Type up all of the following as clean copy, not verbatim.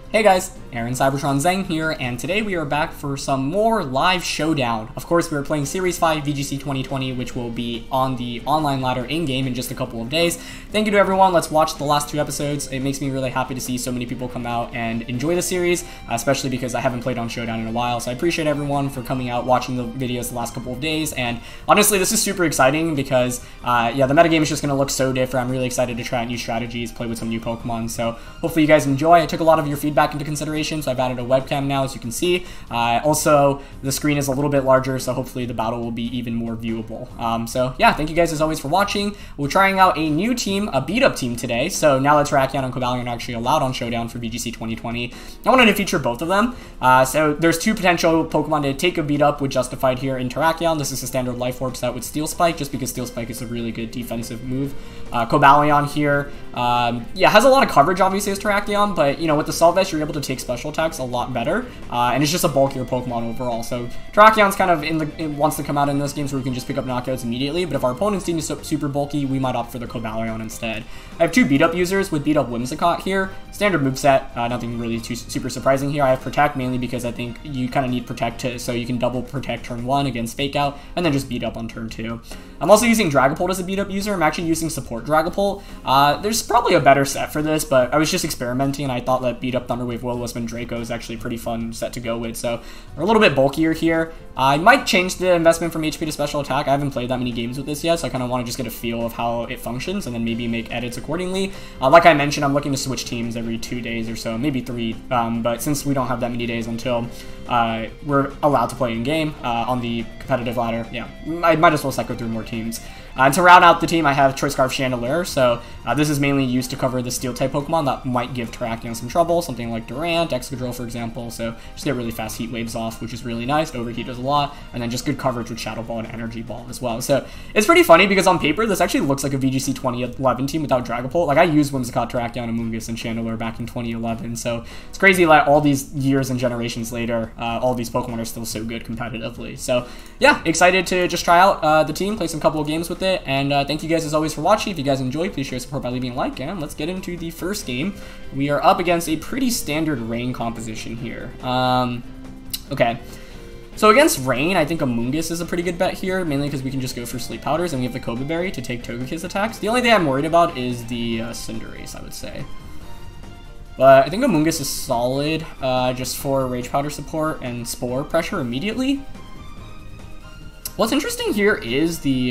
Hey guys, Aaron CybertronVGC here, and today we are back for some more live Showdown. Of course, we are playing Series 5 VGC 2020, which will be on the online ladder in-game in just a couple of days. Thank you to everyone. Let's watch the last 2 episodes. It makes me really happy to see so many people come out and enjoy the series, especially because I haven't played on Showdown in a while, so I appreciate everyone for coming out, watching the videos the last couple of days, and honestly, this is super exciting because, yeah, the metagame is just going to look so different. I'm really excited to try out new strategies, play with some new Pokemon, so hopefully you guys enjoy. I took a lot of your feedback into consideration, so I've added a webcam now, as you can see. Also, the screen is a little bit larger, so hopefully the battle will be even more viewable. So yeah, thank you guys as always for watching. We're trying out a new team, a beat-up team today, so now that Terrakion and Cobalion are actually allowed on Showdown for VGC 2020, I wanted to feature both of them. So there's 2 potential Pokemon to take a beat-up with Justified here in Terrakion. This is a standard Life Orb set with Steel Spike, just because Steel Spike is a really good defensive move. Cobalion here, yeah, has a lot of coverage, obviously, as Terrakion, but, you know, with the Assault Vest, you're able to take special attacks a lot better, and it's just a bulkier Pokemon overall. So Terrakion's kind of wants to come out in this game so we can just pick up knockouts immediately, but if our opponent's team is super bulky, we might opt for the Cobalion instead. I have 2 beat-up users with beat-up Whimsicott here. Standard moveset, nothing really too super surprising here. I have Protect mainly because I think you kind of need Protect so you can double Protect turn 1 against Fake Out, and then just beat up on turn 2. I'm also using Dragapult as a beat-up user. I'm actually using Support Dragapult. There's probably a better set for this, but I was just experimenting, and I thought that beat-up Thunderwave Will-O-Wisp and Draco is actually a pretty fun set to go with, so we're a little bit bulkier here. I might change the investment from HP to special attack. I haven't played that many games with this yet, so I kind of want to just get a feel of how it functions and then maybe make edits accordingly. Like I mentioned, I'm looking to switch teams every 2 days or so, maybe 3, but since we don't have that many days until we're allowed to play in-game on the competitive ladder, yeah, I might as well cycle through more teams. And to round out the team, I have Choice Scarf Chandelure, so this is mainly used to cover the Steel-type Pokemon that might give Terrakion some trouble, something like Durant, Excadrill, for example, so just get really fast Heat Waves off, which is really nice. Overheat does a lot, and then just good coverage with Shadow Ball and Energy Ball as well. So it's pretty funny because on paper, this actually looks like a VGC 2011 team without Dragapult. Like, I used Whimsicott, Terrakion, Amoonguss, and Chandelure back in 2011, so it's crazy that all these years and generations later, all these Pokemon are still so good competitively. So yeah, excited to just try out the team, play some couple of games with it, and thank you guys as always for watching. If you guys enjoyed, please share support by leaving a like, and let's get into the first game. We are up against a pretty standard Rain composition here. Okay. So against Rain, I think Amoonguss is a pretty good bet here, mainly because we can just go for Sleep Powders, and we have the Cobaberry to take Togekiss attacks. The only thing I'm worried about is the Cinderace, I would say. But I think Amoonguss is solid, just for Rage Powder support and Spore pressure immediately. What's interesting here is the,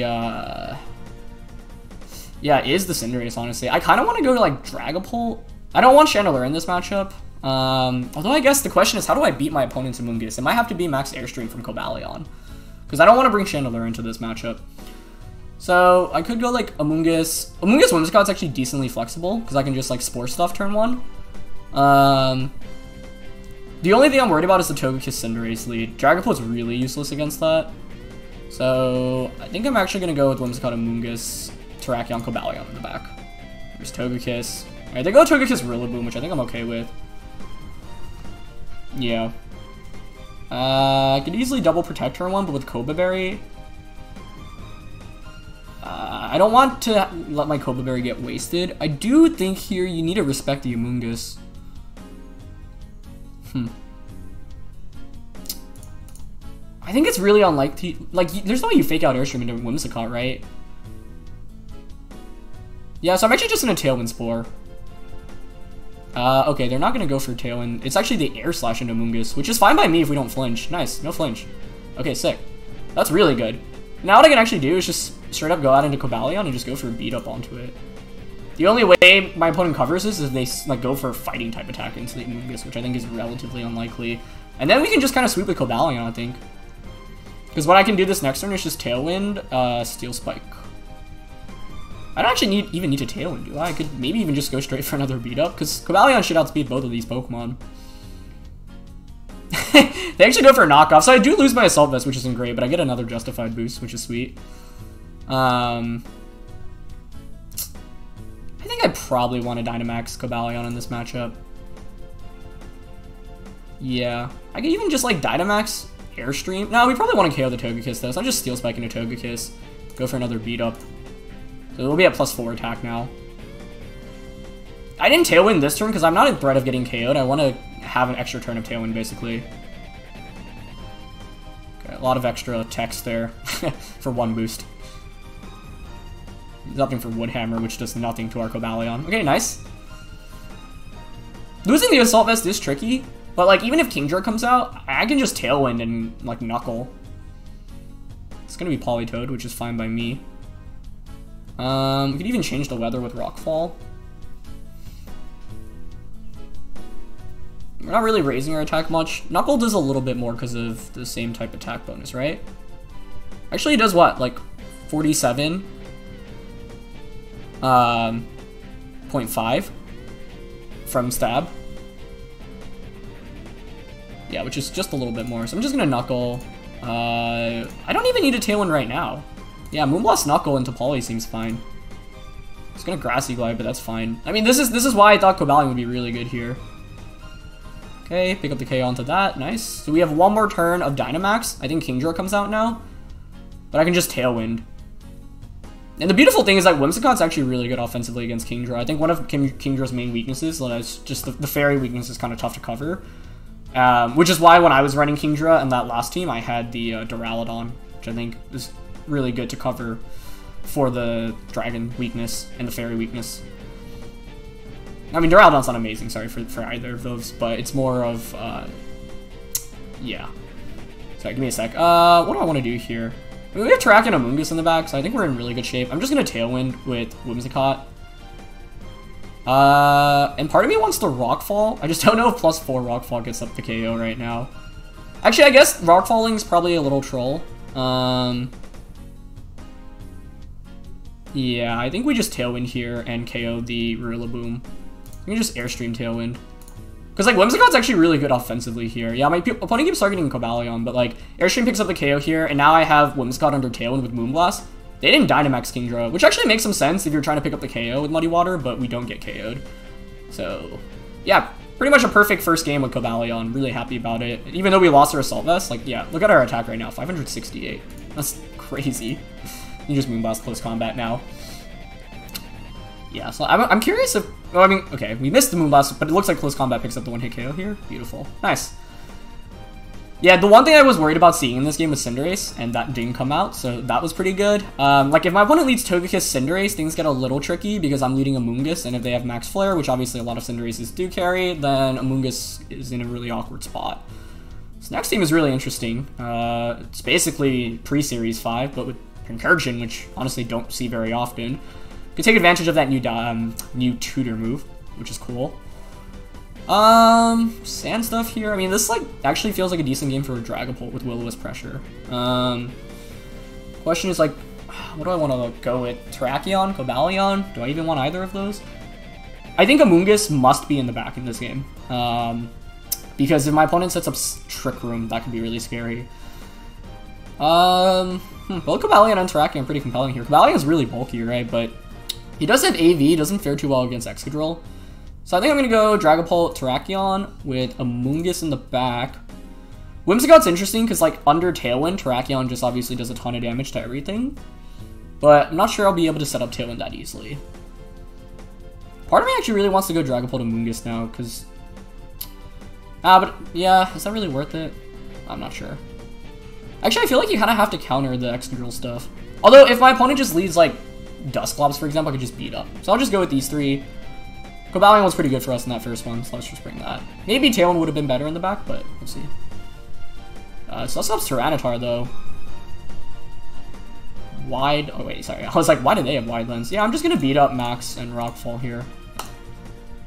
yeah, is the Cinderace, honestly. I kind of want to go to, like, Dragapult. I don't want Chandelure in this matchup. Although I guess the question is, how do I beat my opponent's Amoonguss? It might have to be Max Airstream from Cobalion, because I don't want to bring Chandelure into this matchup. So I could go, like, Amoonguss. Amoonguss Whimsicott's actually decently flexible, because I can just, like, Spore Stuff turn 1. The only thing I'm worried about is the Togekiss Cinderace lead. Dragapult's really useless against that. So I think I'm actually going to go with Whimsicott, Amoonguss, Terrakion, Cobalion in the back. There's Togekiss. Alright, they go Togekiss Rillaboom, which I think I'm okay with. Yeah. I could easily double Protect turn 1, but with Cobaberry, I don't want to let my Cobaberry get wasted. I do think here you need to respect the Amoonguss. I think it's really unlikely. Like, there's no way you fake out Airstream into Whimsicott, right? Yeah, so I'm actually just gonna Tailwind Spore. Okay, they're not gonna go for Tailwind. It's actually the Air Slash into Amoonguss, which is fine by me if we don't flinch. Nice, no flinch. Okay, sick. That's really good. Now what I can actually do is just straight up go out into Cobalion and just go for a beat up onto it. The only way my opponent covers this is they like go for a fighting type attack into the Amoonguss, which I think is relatively unlikely. And then we can just kind of sweep with Cobalion, I think. Because what I can do this next turn is just Tailwind, Steel Spike. I don't actually even need to Tailwind, do I? I could maybe even just go straight for another beat up, because Cobalion should outspeed both of these Pokemon. They actually go for a knockoff, so I do lose my Assault Vest, which isn't great, but I get another Justified boost, which is sweet. I think I probably want to Dynamax Cobalion in this matchup. Yeah. I could even just, like, Dynamax Airstream. No, we probably want to KO the Togekiss, though, so I'll just Steel Spike into Togekiss. Go for another beat up. So we'll be at +4 attack now. I didn't Tailwind this turn because I'm not in threat of getting KO'd. I want to have an extra turn of Tailwind, basically. Okay, a lot of extra text there for 1 boost. Nothing for Woodhammer, which does nothing to our Cobalion. Okay, nice. Losing the Assault Vest is tricky, but like even if Kingdra comes out, I can just Tailwind and like Knuckle. It's gonna be Politoed, which is fine by me. We could even change the weather with Rockfall. We're not really raising our attack much. Knuckle does a little bit more because of the same type attack bonus, right? Actually, it does what? Like 47? 0.5 from stab. Yeah, which is just a little bit more. So I'm just gonna Knuckle. I don't even need a Tailwind right now. Yeah, Moonblast Knuckle into Poly seems fine. It's gonna Grassy Glide, but that's fine. I mean, this is why I thought Cobalion would be really good here. Okay, pick up the KO onto that. Nice. So we have 1 more turn of Dynamax. I think Kingdra comes out now. But I can just Tailwind. And the beautiful thing is that Whimsicott's actually really good offensively against Kingdra. I think one of Kingdra's main weaknesses is just the fairy weakness is kind of tough to cover. Which is why when I was running Kingdra and that last team, I had the Duraludon, which I think is really good to cover for the dragon weakness and the fairy weakness. I mean, Duraludon's not amazing, sorry, for either of those, but it's more of, yeah. Sorry, give me a sec. What do I want to do here? I mean, we have Terrakion and Amoonguss in the back, so I think we're in really good shape. I'm just going to Tailwind with Whimsicott. And part of me wants to Rockfall. I just don't know if +4 Rockfall gets up the KO right now. Actually, I guess Rockfalling's probably a little troll. Yeah, I think we just Tailwind here and KO the Rillaboom. We can just Airstream Tailwind. Because, like, Whimsicott's actually really good offensively here. Yeah, my opponent keeps targeting Cobalion, but, like, Airstream picks up the KO here, and now I have Whimsicott under Tailwind with Moonblast. They didn't Dynamax Kingdra, which actually makes some sense if you're trying to pick up the KO with Muddy Water, but we don't get KO'd. So, yeah, pretty much a perfect first game with Cobalion. Really happy about it. Even though we lost our Assault Vest, like, yeah, look at our attack right now, 568. That's crazy. You just Moonblast close combat now. Yeah, so I'm curious if... Well, I mean, okay, we missed the Moonblast, but it looks like close combat picks up the 1-hit KO here. Beautiful. Nice. Yeah, the one thing I was worried about seeing in this game was Cinderace, and that didn't come out, so that was pretty good. Like, if my opponent leads Togekiss Cinderace, things get a little tricky because I'm leading Amoonguss, and if they have Max Flare, which obviously a lot of Cinderaces do carry, then Amoonguss is in a really awkward spot. This next team is really interesting. It's basically pre-Series 5, but with Concursion, which honestly don't see very often. Could take advantage of that new tutor move, which is cool. Sand stuff here. I mean, this like actually feels like a decent game for a Dragapult with Will-O-Wisp pressure. Question is like, what do I want to go with? Terrakion, Cobalion? Do I even want either of those? I think Amoonguss must be in the back in this game. Because if my opponent sets up Trick Room, that could be really scary. Both Cobalion and Terrakion are pretty compelling here. Cobalion is really bulky, right? But he does have AV, doesn't fare too well against Excadrill. So I think I'm going to go Dragapult, Terrakion with Amoonguss in the back. Whimsicott's interesting because, like, under Tailwind, Terrakion just obviously does a ton of damage to everything. But I'm not sure I'll be able to set up Tailwind that easily. Part of me actually really wants to go Dragapult Amoonguss now because... but yeah, is that really worth it? I'm not sure. Actually, I feel like you kind of have to counter the Excadrill stuff. Although, if my opponent just leads, like, Dusclops, for example, I could just beat up. So I'll just go with these 3. Cobalion was pretty good for us in that first one, so let's just bring that. Maybe Tailwind would have been better in the back, but we'll see. So Dusclops Tyranitar, though. Wide... Oh, wait, sorry. I was like, why do they have Wide Lens? Yeah, I'm just going to beat up Max and Rockfall here.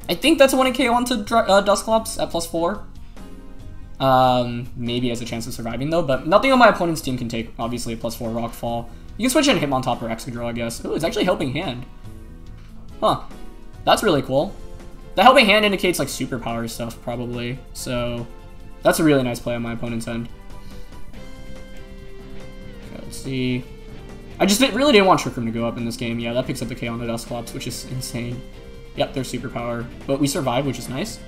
I think that's a 1-hit KO onto Dusclops at +4. Maybe has a chance of surviving, though, but nothing on my opponent's team can take, obviously, a +4 Rockfall. You can switch in Hitmontop or Excadrill, I guess. Ooh, it's actually Helping Hand. Huh. That's really cool. The Helping Hand indicates, like, superpower stuff, probably. So, that's a really nice play on my opponent's end. Okay, let's see. I just really didn't want Trick Room to go up in this game. Yeah, that picks up the KO on the Dusclops, which is insane. Yep, they're superpower. But we survived, which is nice.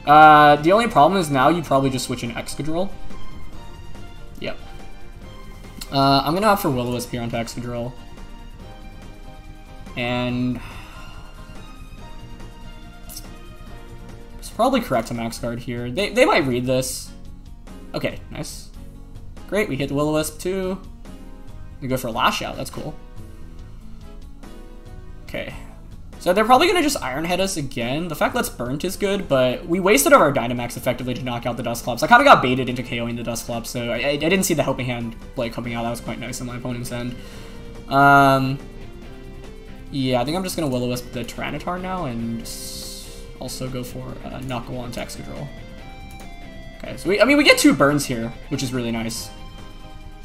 The only problem is now you probably just switch in Excadrill. Yep. I'm gonna opt for Will-O-Wisp here onto Excadrill. And Probably correct to max guard here. They might read this. Okay, nice. Great, we hit the Will-O-Wisp too. We go for a Lash Out, that's cool. Okay. So they're probably going to just Iron Head us again. The fact that's burnt is good, but we wasted our Dynamax effectively to knock out the Dusclops. I kind of got baited into KOing the Dusclops, so I didn't see the Helping Hand like coming out. That was quite nice on my opponent's end. Yeah, I think I'm just going to Will-O-Wisp the Tyranitar now and also go for Knuckle onto Excadrill. Okay, so we get 2 burns here, which is really nice.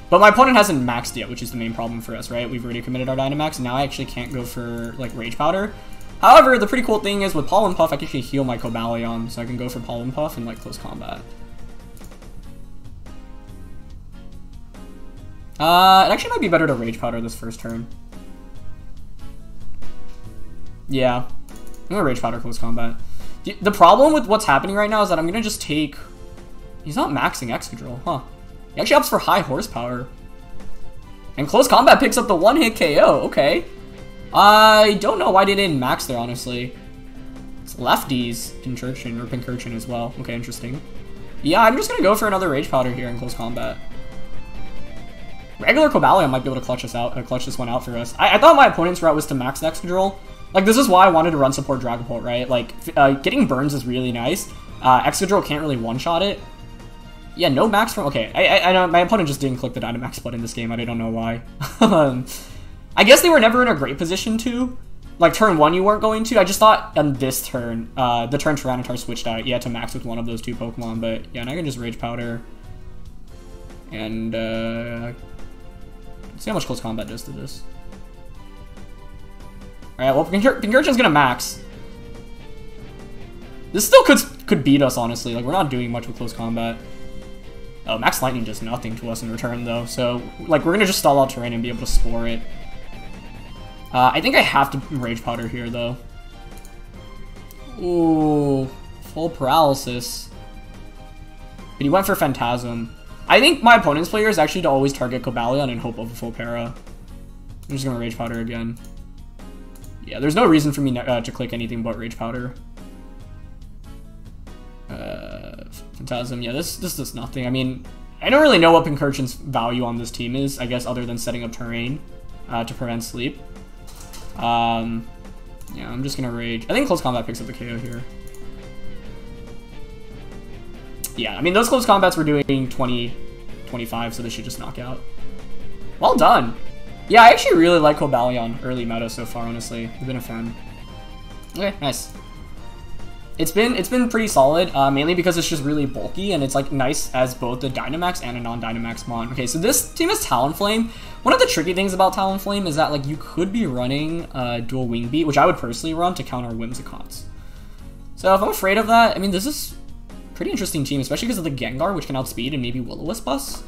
But my opponent hasn't maxed yet, which is the main problem for us, right? We've already committed our Dynamax, and now I actually can't go for, like, Rage Powder. However, the pretty cool thing is with Pollen Puff, I can actually heal my Cobalion, so I can go for Pollen Puff and, like, close combat. It actually might be better to Rage Powder this first turn. Yeah. I'm gonna Rage Powder close combat. The problem with what's happening right now is that I'm gonna just take... He's not maxing Excadrill, huh? He actually opts for high horsepower. And close combat picks up the 1-hit KO, okay. I don't know why they didn't max there, honestly. It's lefties, Pincurchin as well. Okay, interesting. Yeah, I'm just gonna go for another Rage Powder here in close combat. Regular Cobalion might be able to clutch this one out for us. I thought my opponent's route was to max Excadrill. Like, this is why I wanted to run support Dragapult, right? Like, getting burns is really nice. Excadrill can't really one-shot it. Yeah, no max from... Okay, I know my opponent just didn't click the Dynamax button in this game. I don't know why. I guess they were never in a great position to. Like, turn 1 you weren't going to. I just thought on this turn, the turn Tyranitar switched out, you had to max with one of those 2 Pokemon. But, yeah, now I can just Rage Powder. And, see how much close combat does to this. Alright, well, Pincurchin's gonna max. This still could beat us, honestly. Like, we're not doing much with close combat. Oh, Max Lightning does nothing to us in return, though. So, like, we're gonna just stall out terrain and be able to Spore it. I think I have to Rage Powder here, though. Ooh, full Paralysis. But he went for Phantasm. I think my opponent's player is actually to always target Cobalion and hope of a full para. I'm just gonna Rage Powder again. Yeah, there's no reason for me to click anything but Rage Powder. Phantasm, yeah, this does nothing. I mean, I don't really know what Pincurchin's value on this team is, I guess, other than setting up terrain to prevent sleep. Yeah, I'm just gonna Rage. I think close combat picks up the KO here. Yeah, I mean, those close combats were doing 20, 25, so this should just knock out. Well done! Yeah, I actually really like Cobalion early meta so far, honestly. I've been a fan. Okay, nice. It's been pretty solid, mainly because it's just really bulky, and it's, like, nice as both a Dynamax and a non-Dynamax mon. Okay, so this team is Talonflame. One of the tricky things about Talonflame is that, like, you could be running Dual Wing Beat, which I would personally run to counter Whimsicots. So if I'm afraid of that, I mean, this is a pretty interesting team, especially because of the Gengar, which can outspeed and maybe Will-O-Wisp us.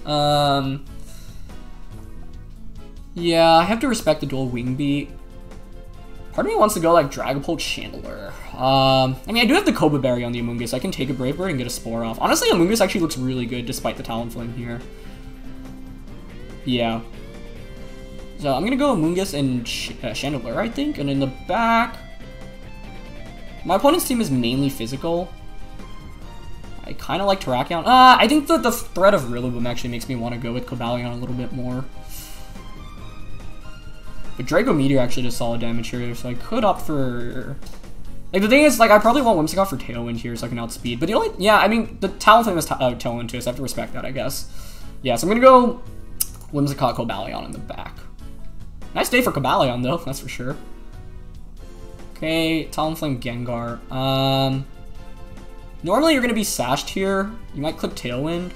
Yeah, I have to respect the Dual Wing Beat. Part of me wants to go like Dragapult Chandelure. I mean, I do have the Koba Berry on the Amoonguss. So I can take a Brave Bird and get a Spore off. Honestly, Amoonguss actually looks really good despite the Talonflame here. Yeah. So I'm gonna go Amoonguss and Chandelure, I think. And in the back, my opponent's team is mainly physical. I kind of like Terrakion. I think the threat of Rillaboom actually makes me want to go with Cobalion a little bit more. But Draco Meteor actually does solid damage here, so I could opt for... Like, the thing is, like, I probably want Whimsicott for Tailwind here so I can outspeed. But the only... Yeah, I mean, the Talonflame is Tailwind too, so I have to respect that, I guess. Yeah, so I'm gonna go Whimsicott Cobalion in the back. Nice day for Cobalion, though, that's for sure. Okay, Talonflame Gengar. Normally you're gonna be sashed here. You might click Tailwind.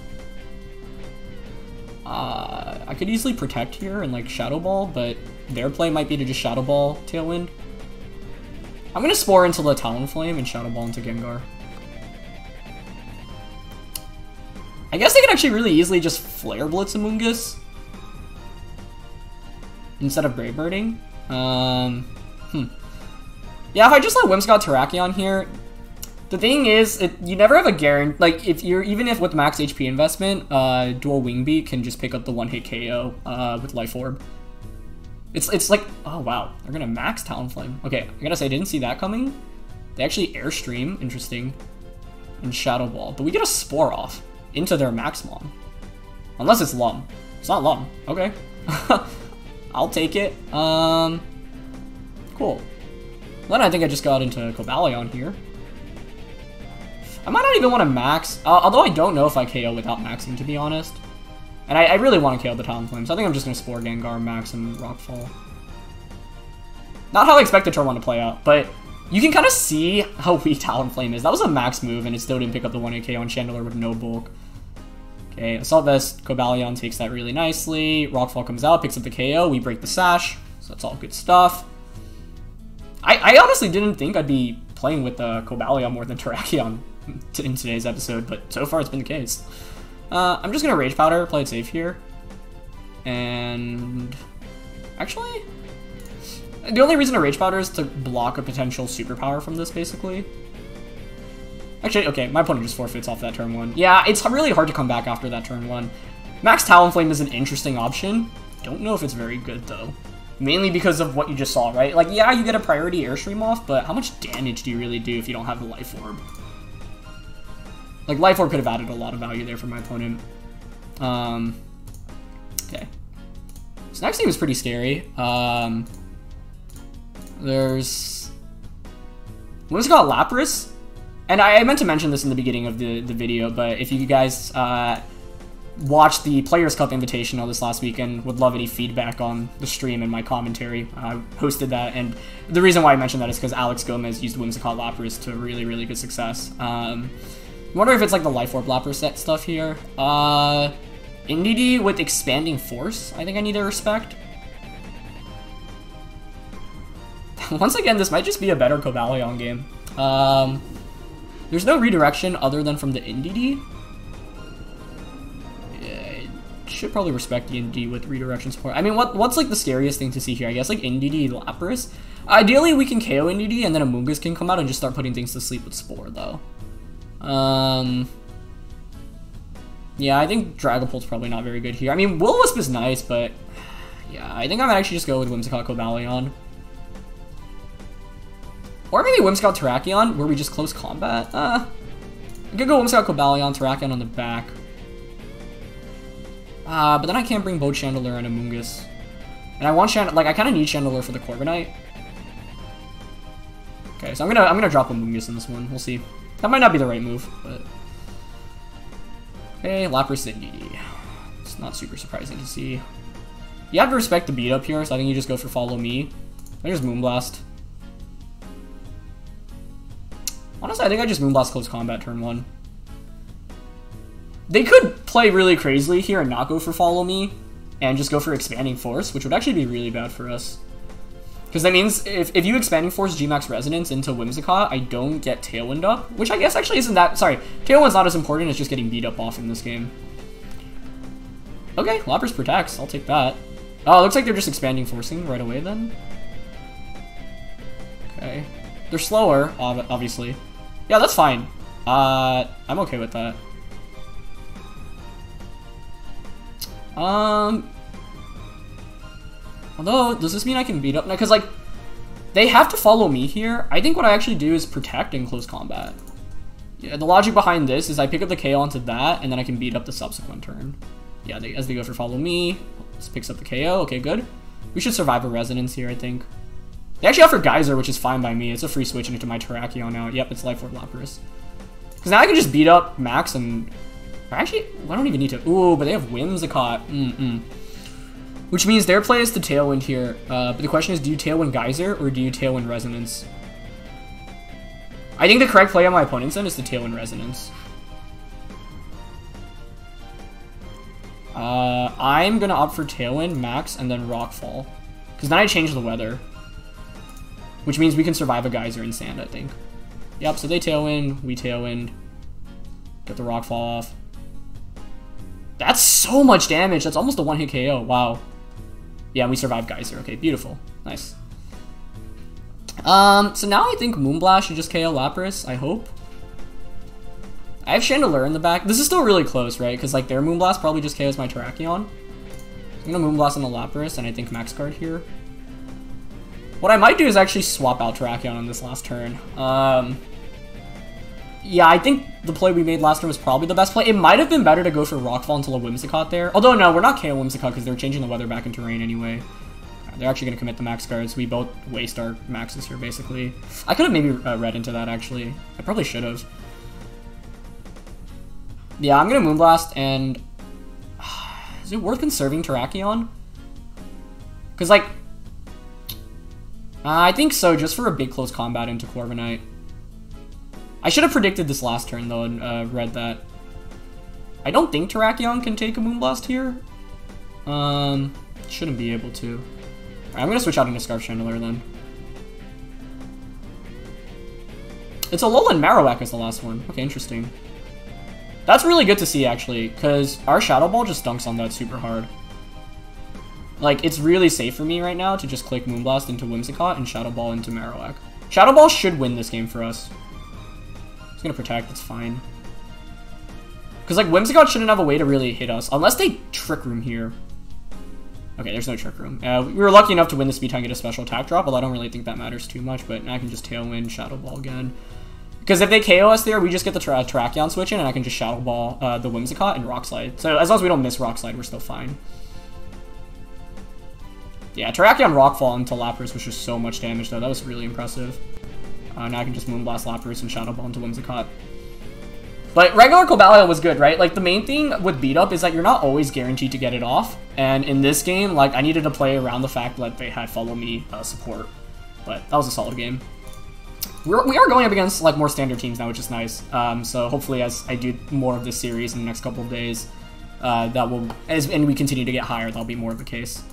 I could easily Protect here and, like, Shadow Ball, but... Their play might be to just Shadow Ball Tailwind. I'm gonna Spore into the Talonflame and Shadow Ball into Gengar. I guess I could actually really easily just Flare Blitz Amoonguss instead of Brave Birding. Yeah, if I just let Whimsicott Terrakion here, the thing is, you never have a guarantee. Like, even if with max HP investment, Dual Wing Beat can just pick up the 1-hit KO with Life Orb. It's like, oh wow, they're gonna max Talonflame. Okay, I gotta say, I didn't see that coming. They actually Airstream, interesting. and Shadow Ball. But we get a Spore off into their Maxmon. Unless it's Lum. It's not Lum. Okay. I'll take it. Cool. Then I think I just got into Cobalion here. I might not even want to max, although I don't know if I KO without maxing, to be honest. And I really want to KO the Talonflame, so I think I'm just going to Spore Gengar, Max, and Rockfall. Not how I expected turn 1 to play out, but you can kind of see how weak Talonflame is. That was a max move, and it still didn't pick up the 1-hit KO on Chandelure with no bulk. Okay, Assault Vest, Cobalion takes that really nicely. Rockfall comes out, picks up the KO, we break the Sash, so that's all good stuff. I honestly didn't think I'd be playing with Cobalion more than Terrakion in today's episode, but so far it's been the case. I'm just going to Rage Powder, play it safe here. And actually, the only reason to Rage Powder is to block a potential superpower from this, basically. Actually, okay, my opponent just forfeits off that turn 1. Yeah, it's really hard to come back after that turn 1. Max Talonflame is an interesting option. Don't know if it's very good, though. Mainly because of what you just saw, right? Like, yeah, you get a priority Airstream off, but how much damage do you really do if you don't have the Life Orb? Like, Life Orb could have added a lot of value there for my opponent. Okay. This next game is pretty scary. There's... Whimsicott Lapras. And I meant to mention this in the beginning of the video, but if you guys watched the Players Cup Invitational this last weekend, would love any feedback on the stream and my commentary. I hosted that, and the reason why I mentioned that is because Alex Gomez used Whimsicott Lapras to really, really good success. I wonder if it's like the Life Orb Lapras set stuff here. Indeedee with Expanding Force, I think I need to respect. Once again, this might just be a better Cobalion game. There's no redirection other than from the Indeedee. Should probably respect the Indeedee with redirection support. I mean, what's like the scariest thing to see here? I guess like Indeedee Lapras. Ideally, we can KO Indeedee and then Amoonguss can come out and just start putting things to sleep with Spore, though. Yeah, I think Dragapult's probably not very good here. I mean, Will-O-Wisp is nice, but yeah, I think I might actually just go with Whimsicott Cobalion. Or maybe Whimsicott Terrakion, where we just close combat. I could go Whimsicott Cobalion, Terrakion on the back. But then I can't bring both Chandelure and Amoonguss. And I want I kind of need Chandelure for the Corviknight. Okay, so I'm gonna drop Amoonguss in this one. We'll see. That might not be the right move, but okay, Lapras Indeedee. It's not super surprising to see. You have to respect the beat up here, so I think you just go for Follow Me. I just Moonblast. Honestly, I think I just Moonblast close combat turn 1. They could play really crazily here and not go for Follow Me, and just go for Expanding Force, which would actually be really bad for us. Because that means if you Expanding Force G-Max Resonance into Whimsicott, I don't get Tailwind up, which I guess actually isn't that... Sorry, Tailwind's not as important as just getting beat up off in this game. Okay, Lapras protects. I'll take that. Oh, it looks like they're just Expanding Forcing right away then. Okay. They're slower, obviously. Yeah, that's fine. I'm okay with that. Although, does this mean I can beat up? No, because, like, they have to follow me here. I think what I actually do is protect in close combat. Yeah, the logic behind this is I pick up the KO onto that, and then I can beat up the subsequent turn. Yeah, as they go for follow me, this picks up the KO. Okay, good. We should survive a Resonance here, I think. They actually offer Geyser, which is fine by me. It's a free switch into my Terrakion now. Yep, it's Life Orb Lapras. Because now I can just beat up Max and... Or actually, I don't even need to. Ooh, but they have Whimsicott. Which means their play is to Tailwind here. But the question is, do you Tailwind Geyser or do you Tailwind Resonance? I think the correct play on my opponent's end is to Tailwind Resonance. I'm going to opt for Tailwind, Max, and then Rockfall. Because then I change the weather. Which means we can survive a Geyser and Sand, I think. Yep, so they Tailwind, we Tailwind. Get the Rockfall off. That's so much damage. That's almost a one-hit KO. Wow. Yeah, we survived Geyser. Okay, beautiful. Nice. So now I think Moonblast should just KO Lapras, I hope. I have Chandelure in the back. This is still really close, right? Because, like, their Moonblast probably just KOs my Terrakion. I'm going to Moonblast on the Lapras, and I think Max Guard here. What I might do is actually swap out Terrakion on this last turn. Yeah, I think the play we made last turn was probably the best play. It might have been better to go for Rockfall until a Whimsicott there. Although, no, we're not KO Whimsicott because they're changing the weather back into rain anyway. They're actually going to commit the max cards. We both waste our maxes here, basically. I could have maybe read into that, actually. I probably should have. Yeah, I'm going to Moonblast, and... is it worth conserving Terrakion? Because, like... I think so, just for a big close combat into Corviknight. I should have predicted this last turn, though, and read that. I don't think Terrakion can take a Moonblast here. Shouldn't be able to. Alright, I'm going to switch out into Scarf Chandelier, then. It's Alolan Marowak as the last one. Okay, interesting. That's really good to see, actually, because our Shadow Ball just dunks on that super hard. Like, it's really safe for me right now to just click Moonblast into Whimsicott and Shadow Ball into Marowak. Shadow Ball should win this game for us. It's gonna protect, it's fine. Because, like, Whimsicott shouldn't have a way to really hit us, unless they Trick Room here. Okay, there's no Trick Room. We were lucky enough to win the speed time and get a special attack drop, although I don't really think that matters too much, but now I can just Tailwind, Shadow Ball again. Because if they KO us there, we just get the Terrakion switch in, and I can just Shadow Ball the Whimsicott and Rock Slide. So as long as we don't miss Rock Slide, we're still fine. Yeah, Terrakion Rockfall into Lapras was just so much damage, though. That was really impressive. Now I can just Moonblast Lapras and Shadow Ball into Whimsicott. But regular Cobalion was good, right? Like, the main thing with beat up is that you're not always guaranteed to get it off. And in this game, like, I needed to play around the fact that they had Follow Me support. But that was a solid game. We are going up against, like, more standard teams now, which is nice. So hopefully as I do more of this series in the next couple of days, that will, and we continue to get higher, that'll be more of the case.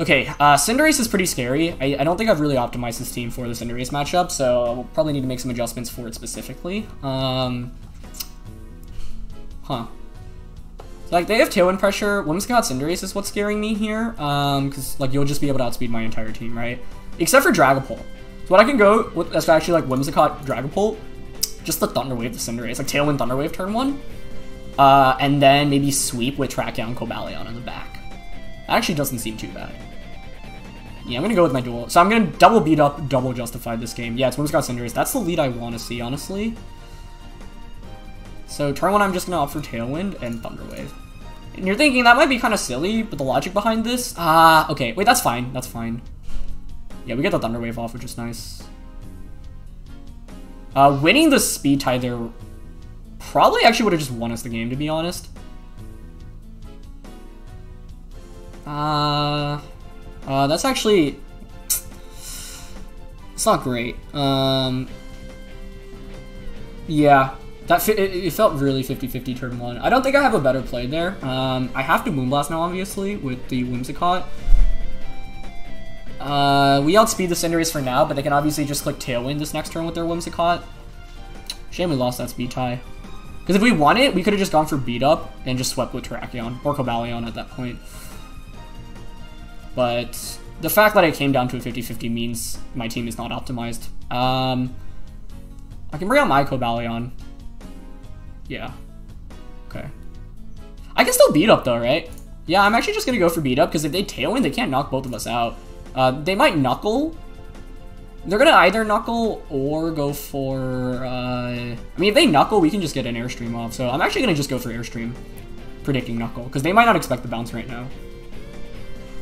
Okay, Cinderace is pretty scary. I don't think I've really optimized this team for the Cinderace matchup, so we'll probably need to make some adjustments for it specifically. Like, they have Tailwind Pressure. Whimsicott Cinderace is what's scaring me here, because, like, you'll just be able to outspeed my entire team, right? Except for Dragapult. So what I can go with, that's actually, like, Whimsicott Dragapult, just the Thunder Wave the Cinderace, like, Tailwind Thunder Wave turn 1, and then maybe sweep with Terrakion and Cobalion in the back. That actually doesn't seem too bad. Yeah, I'm gonna go with my duel. So I'm gonna double beat up, double justify this game. Yeah, it's Whimsicott Cinderace. That's the lead I want to see, honestly. So turn 1, I'm just gonna opt for Tailwind and Thunder Wave. And you're thinking that might be kind of silly, but the logic behind this... okay. Wait, that's fine. That's fine. Yeah, we get the Thunder Wave off, which is nice. Winning the speed tie there probably actually would have just won us the game, to be honest. That's actually... it's not great. Yeah. It felt really 50-50 turn 1. I don't think I have a better play there. I have to Moonblast now, obviously, with the Whimsicott. We outspeed the Cinderace for now, but they can obviously just click Tailwind this next turn with their Whimsicott. Shame we lost that speed tie. Because if we won it, we could have just gone for beat up and just swept with Terrakion or Cobalion at that point. But the fact that it came down to a 50-50 means my team is not optimized. I can bring out my Cobalion. Yeah. Okay. I can still beat up though, right? Yeah, I'm actually just going to go for beat up because if they Tailwind, they can't knock both of us out. They might Knuckle. They're going to either Knuckle or go for... I mean, if they Knuckle, we can just get an Airstream off. So I'm actually going to just go for Airstream, predicting Knuckle, because they might not expect the bounce right now.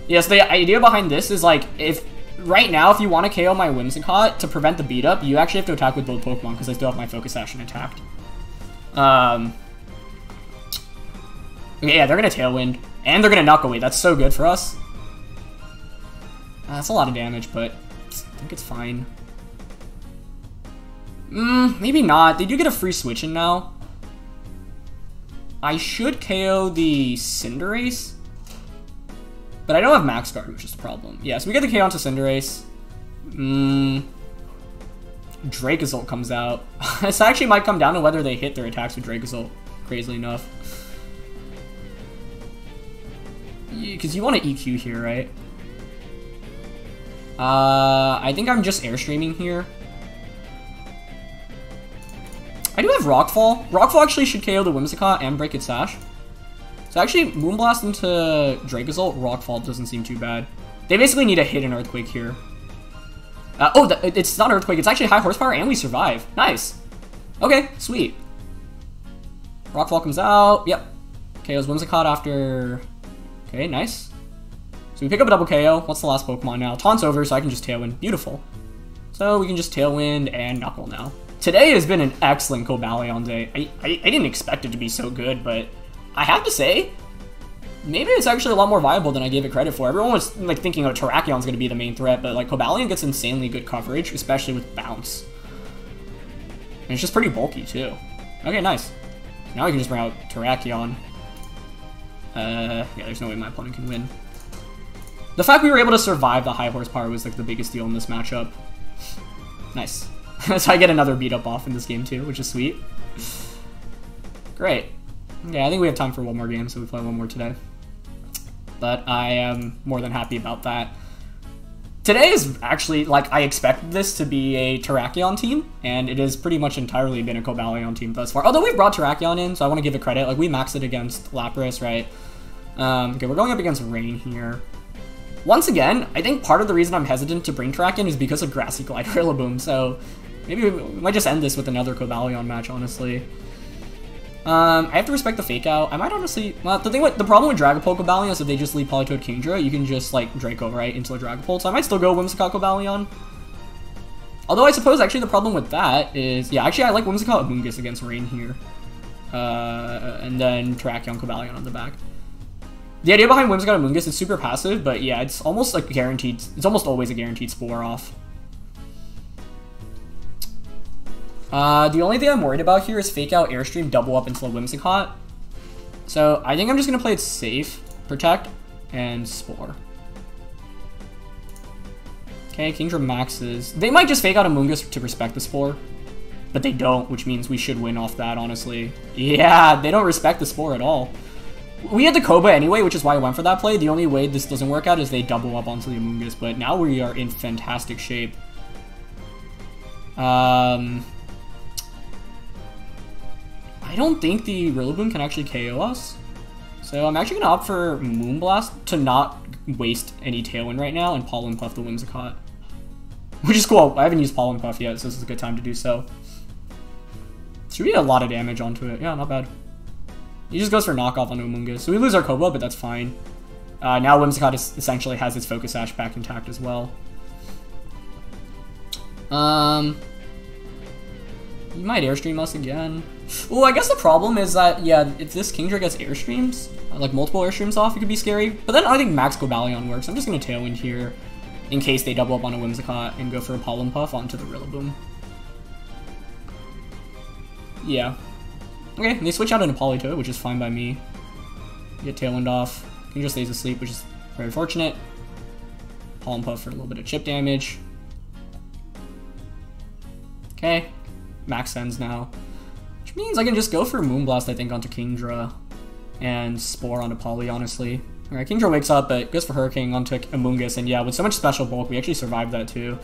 Yes, the idea behind this is, like, if... right now, if you want to KO my Whimsicott to prevent the beat up, you actually have to attack with both Pokemon, because I still have my Focus Action intact. Okay, yeah, they're going to Tailwind, and they're going to Knuckle. That's so good for us. That's a lot of damage, but I think it's fine. Maybe not. They do get a free switch in now. I should KO the Cinderace, but I don't have Max Guard, which is the problem. Yeah, so we get the KO onto Cinderace. Dracozolt comes out. This actually might come down to whether they hit their attacks with Dracozolt, crazily enough. Because you want to EQ here, right? I think I'm just Airstreaming here. I do have Rockfall. Rockfall actually should KO the Whimsicott and break its Sash. So actually, Moonblast into Dracozolt, Rockfall doesn't seem too bad. They basically need to hit an Earthquake here. It's not Earthquake, it's actually high horsepower, and we survive. Nice. Okay, sweet. Rockfall comes out. Yep. KO's Whimsicott after... Okay, nice. So we pick up a double KO. What's the last Pokemon now? Taunt's over, so I can just Tailwind. Beautiful. So we can just Tailwind and Knuckle now. Today has been an excellent Cobalion day. I didn't expect it to be so good, but I have to say, maybe it's actually a lot more viable than I gave it credit for. Everyone was like thinking, oh, Terrakion's going to be the main threat, but like Cobalion gets insanely good coverage, especially with Bounce. And it's just pretty bulky too. Okay, nice. Now we can just bring out Terrakion. Yeah, there's no way my opponent can win. The fact we were able to survive the high horsepower was like the biggest deal in this matchup. Nice. So I get another beat up off in this game too, which is sweet. Great. Yeah, I think we have time for one more game, so we play one more today. But I am more than happy about that. Today is actually, like, I expected this to be a Terrakion team, and it has pretty much entirely been a Cobalion team thus far. Although we've brought Terrakion in, so I want to give it credit. Like, we maxed it against Lapras, right? Okay, we're going up against Rain here. Once again, I think part of the reason I'm hesitant to bring Terrakion is because of Grassy Glide Rillaboom, so maybe we might just end this with another Cobalion match, honestly. I have to respect the fake out. I might honestly... Well, the problem with Dragapult Cobalion is if they just leave Politoed Kingdra, you can just, like, Draco, right, into a Dragapult. So I might still go Whimsicott Cobalion. Although I suppose, actually, the problem with that is... Yeah, actually, I like Whimsicott Amoonguss against Rain here. And then Terrakion Cobalion on the back. The idea behind Whimsicott Amoonguss is super passive, but yeah, it's almost, like, guaranteed... It's almost always a guaranteed Spore off. The only thing I'm worried about here is Fake Out, Airstream, double up into a Whimsicott. So I think I'm just going to play it safe, Protect, and Spore. Okay, Kingdra maxes. They might just Fake Out Amoonguss to respect the Spore, but they don't, which means we should win off that, honestly. Yeah, they don't respect the Spore at all. We had the Koba anyway, which is why I went for that play. The only way this doesn't work out is they double up onto the Amoonguss, but now we are in fantastic shape. I don't think the Rillaboom can actually KO us. So I'm actually going to opt for Moonblast to not waste any Tailwind right now and Pollen Puff the Whimsicott. Which is cool. I haven't used Pollen Puff yet, so this is a good time to do so. Should we get a lot of damage onto it? Yeah, not bad. He just goes for knockoff on Amoonguss. So we lose our Koba, but that's fine. Now Whimsicott essentially has its Focus Sash back intact as well. You might Airstream us again. Oh, I guess the problem is that, yeah, if this Kingdra gets Airstreams, like multiple Airstreams off, it could be scary. But then I think Max Cobalion works. I'm just going to Tailwind here in case they double up on a Whimsicott and go for a Pollen Puff onto the Rillaboom. Yeah. Okay, and they switch out into Politoed, which is fine by me. Get Tailwind off. Kingdra stays asleep, which is very fortunate. Pollen Puff for a little bit of chip damage. Okay. Max Sends now. Which means I can just go for Moonblast, I think, onto Kingdra. And Spore onto Poly, honestly. Alright, Kingdra wakes up, but goes for Hurricane onto Amoonguss. And yeah, with so much special bulk, we actually survived that too.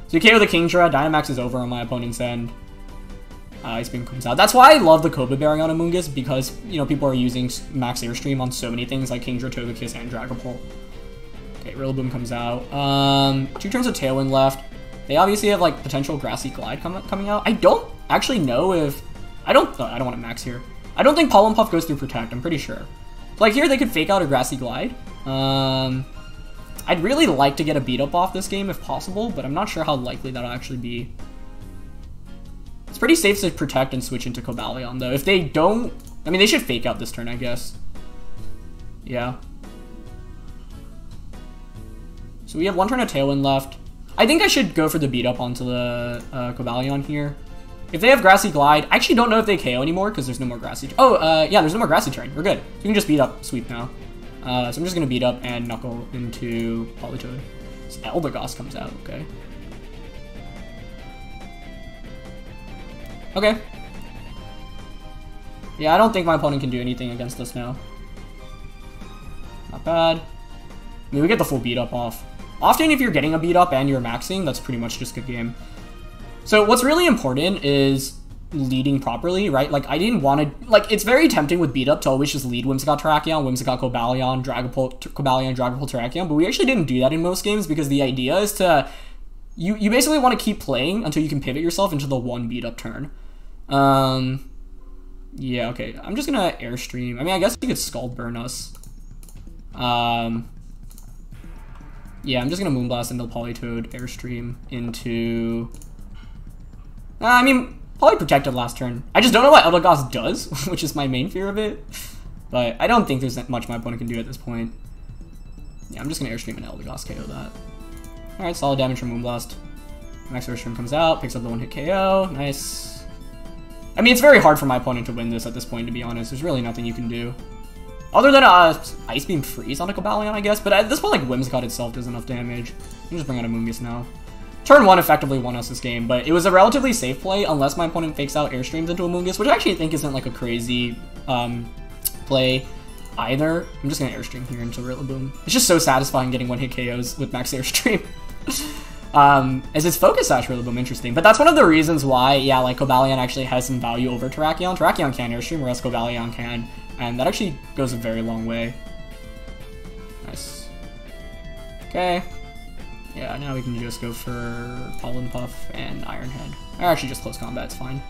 So we KO the Kingdra. Dynamax is over on my opponent's end. Ice Beam comes out. That's why I love the Koba Bearing on Amoonguss, because, you know, people are using Max Airstream on so many things like Kingdra, Togekiss, and Dragapult. Okay, Rillaboom comes out. 2 turns of Tailwind left. They obviously have, like, potential Grassy Glide coming out. I don't actually know if... I don't want to max here. I don't think Pollen Puff goes through Protect, I'm pretty sure. So, like, here they could Fake Out a Grassy Glide. I'd really like to get a beat up off this game if possible, but I'm not sure how likely that'll actually be. It's pretty safe to Protect and switch into Cobalion, though. If they don't... I mean, they should Fake Out this turn, I guess. Yeah. So we have 1 turn of Tailwind left. I think I should go for the beat up onto the Cobalion here. If they have Grassy Glide, I actually don't know if they KO anymore because there's no more Grassy... Oh, yeah, there's no more Grassy Turn. We're good. So we can just beat up Sweep now. So I'm just going to beat up and Knuckle into Politoed. So Eldegoss comes out, okay. Okay. Yeah, I don't think my opponent can do anything against us now. Not bad. I mean, we get the full beat up off. Often if you're getting a beat up and you're maxing, that's pretty much just good game. So what's really important is leading properly, right? Like, I didn't want to... Like, it's very tempting with beat up to always just lead Whimsicott Terrakion, Whimsicott Cobalion, Dragapult Cobalion, Dragapult Terrakion, but we actually didn't do that in most games because the idea is to You basically want to keep playing until you can pivot yourself into the 1 beat up turn. Yeah, okay. I'm just gonna Airstream. I mean, I guess you could Scald Burn us. Yeah, I'm just gonna Moonblast into the Politoed, Airstream into... I mean, probably protected last turn. I just don't know what Eldegoss does, which is my main fear of it. But I don't think there's that much my opponent can do at this point. Yeah, I'm just gonna Airstream and Eldegoss KO that. Alright, solid damage from Moonblast. Max Airstream comes out, picks up the 1-hit KO. Nice. I mean, it's very hard for my opponent to win this at this point, to be honest. There's really nothing you can do. Other than Ice Beam Freeze on a Cobalion, I guess. But at this point, like, Whimsicott itself does enough damage. I can just bring out a Moongus now. Turn 1 effectively won us this game, but it was a relatively safe play unless my opponent fakes out Airstreams into a Moongus, which I actually think isn't, like, a crazy play either. I'm just gonna Airstream here into Rillaboom. It's just so satisfying getting 1-hit KOs with Max Airstream. As its Focus Sash Rillaboom, interesting. But that's one of the reasons why, yeah, like, Cobalion actually has some value over Terrakion. Terrakion can Airstream, whereas Cobalion can, and that actually goes a very long way. Nice. Okay. Yeah, now we can just go for Pollen Puff and Iron Head. Or actually just Close Combat, it's fine.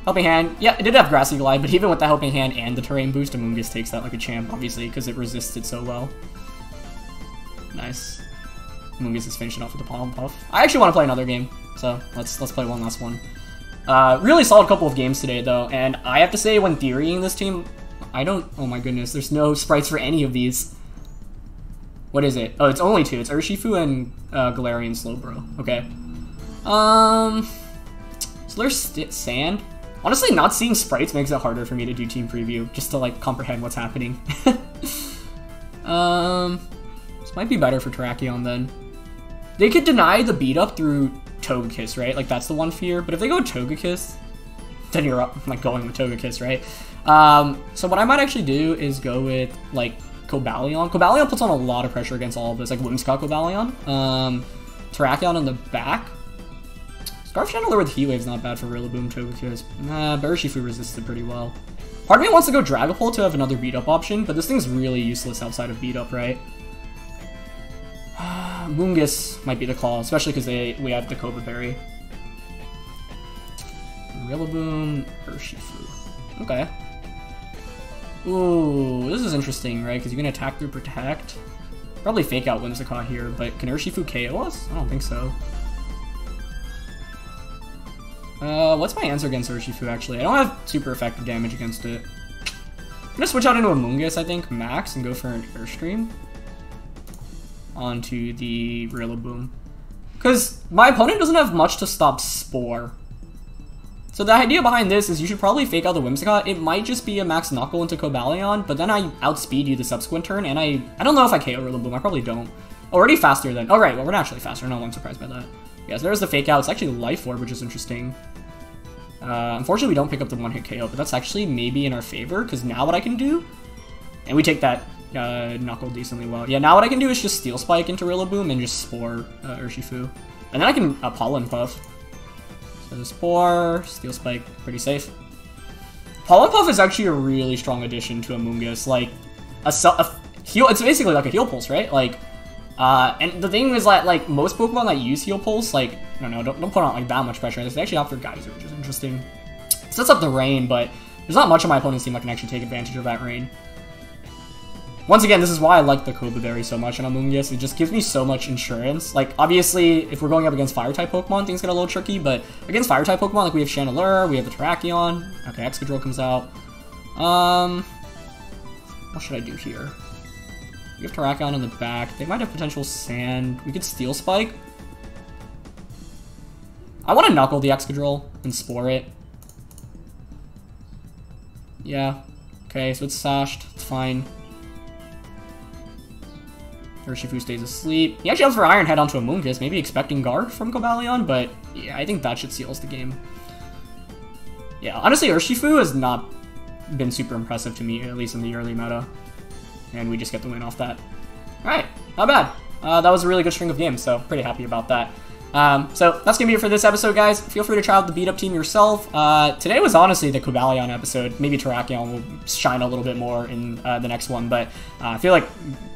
Helping Hand, yeah, it did have Grassy Glide, but even with the Helping Hand and the Terrain boost, Amoonguss takes that like a champ, obviously, because it resisted so well. Nice. Amoonguss is finishing off with the Pollen Puff. I actually want to play another game, so let's play one last one. Really solid couple of games today, though, and I have to say, when theorying this team, oh my goodness, there's no sprites for any of these. What is it? Oh, it's only 2. It's Urshifu and Galarian Slowbro. Okay. So there's Sand. Honestly, not seeing sprites makes it harder for me to do team preview, just to, like, comprehend what's happening. This might be better for Terrakion, then. They could deny the beat-up through Togekiss, right? Like, that's the one fear. But if they go Togekiss, then you're up, like, going with Togekiss, right? So what I might actually do is go with, like, Cobalion. Cobalion puts on a lot of pressure against all of this, like Whimsicott Cobalion. Terrakion in the back. Scarf Chandler with Heat Wave's not bad for Rillaboom, Togekiss. Nah, Urshifu resisted pretty well. Part of me wants to go Dragapult to have another beat-up option, but this thing's really useless outside of beat-up, right? Moongus might be the call, especially because we have the Cobra Berry. Rillaboom, Urshifu. Okay. Ooh, this is interesting, right? Because you can attack through Protect. Probably fake out Whimsicott here, but can Urshifu KO us? I don't think so. What's my answer against Urshifu, actually? I don't have super effective damage against it. I'm gonna switch out into a Moongus, I think, max, and go for an Airstream onto the Rillaboom. Because my opponent doesn't have much to stop Spore. So the idea behind this is you should probably fake out the Whimsicott. It might just be a max Knuckle into Cobalion, but then I outspeed you the subsequent turn, and I don't know if I KO Rillaboom. I probably don't. Already faster than... Oh, right. Well, we're naturally faster. No, I'm surprised by that. Yeah, so there's the fake out. It's actually Life Orb, which is interesting. Unfortunately, we don't pick up the 1-hit KO, but that's actually maybe in our favor, because now what I can do... And we take that Knuckle decently well. Yeah, now what I can do is just Steel Spike into Rillaboom and just Spore Urshifu. And then I can Pollen Puff. So the Spore, Steel Spike, pretty safe. Pollen Puff is actually a really strong addition to a Moongus. Like, heal, it's basically like a Heal Pulse, right? Like, and the thing is that, like, most Pokemon that use Heal Pulse, like, I don't know, don't put on, like, that much pressure. They actually opt for Geyser, which is interesting. It sets up the rain, but there's not much of my opponent's team that can actually take advantage of that rain. Once again, this is why I like the Cobra Berry so much on Amoonguss. It just gives me so much insurance. Like, obviously, if we're going up against Fire-type Pokemon, things get a little tricky, but against Fire-type Pokemon, like, we have Chandelure, we have the Terrakion. Okay, Excadrill comes out. What should I do here? We have Terrakion in the back. They might have potential Sand. We could Steel Spike. I want to Knuckle the Excadrill and Spore it. Yeah. Okay, so it's sashed. It's fine. Urshifu stays asleep. He actually opts for Iron Head onto a Moongus, maybe expecting Guard from Cobalion, but yeah, I think that should seal us the game. Yeah, honestly, Urshifu has not been super impressive to me, at least in the early meta. And we just get the win off that. Alright, not bad. That was a really good string of games, so pretty happy about that. So that's gonna be it for this episode, guys. Feel free to try out the beat-up team yourself. Today was honestly the Cobalion episode. Maybe Terrakion will shine a little bit more in the next one, but I feel like,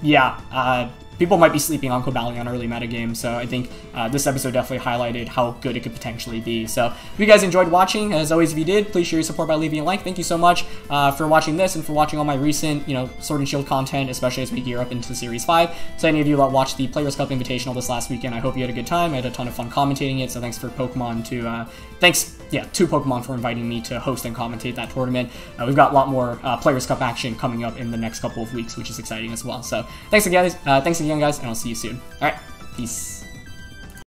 yeah, people might be sleeping on Cobalion early metagame, so I think this episode definitely highlighted how good it could potentially be. So if you guys enjoyed watching, as always, if you did, please show your support by leaving a like. Thank you so much for watching this and for watching all my recent, Sword and Shield content, especially as we gear up into Series 5. So any of you that watched the Players Cup Invitational this last weekend, I hope you had a good time. I had a ton of fun commentating it, so thanks for Pokemon to Pokemon for inviting me to host and commentate that tournament. We've got a lot more Players Cup action coming up in the next couple of weeks, which is exciting as well. So thanks again, guys, and I'll see you soon. All right, peace.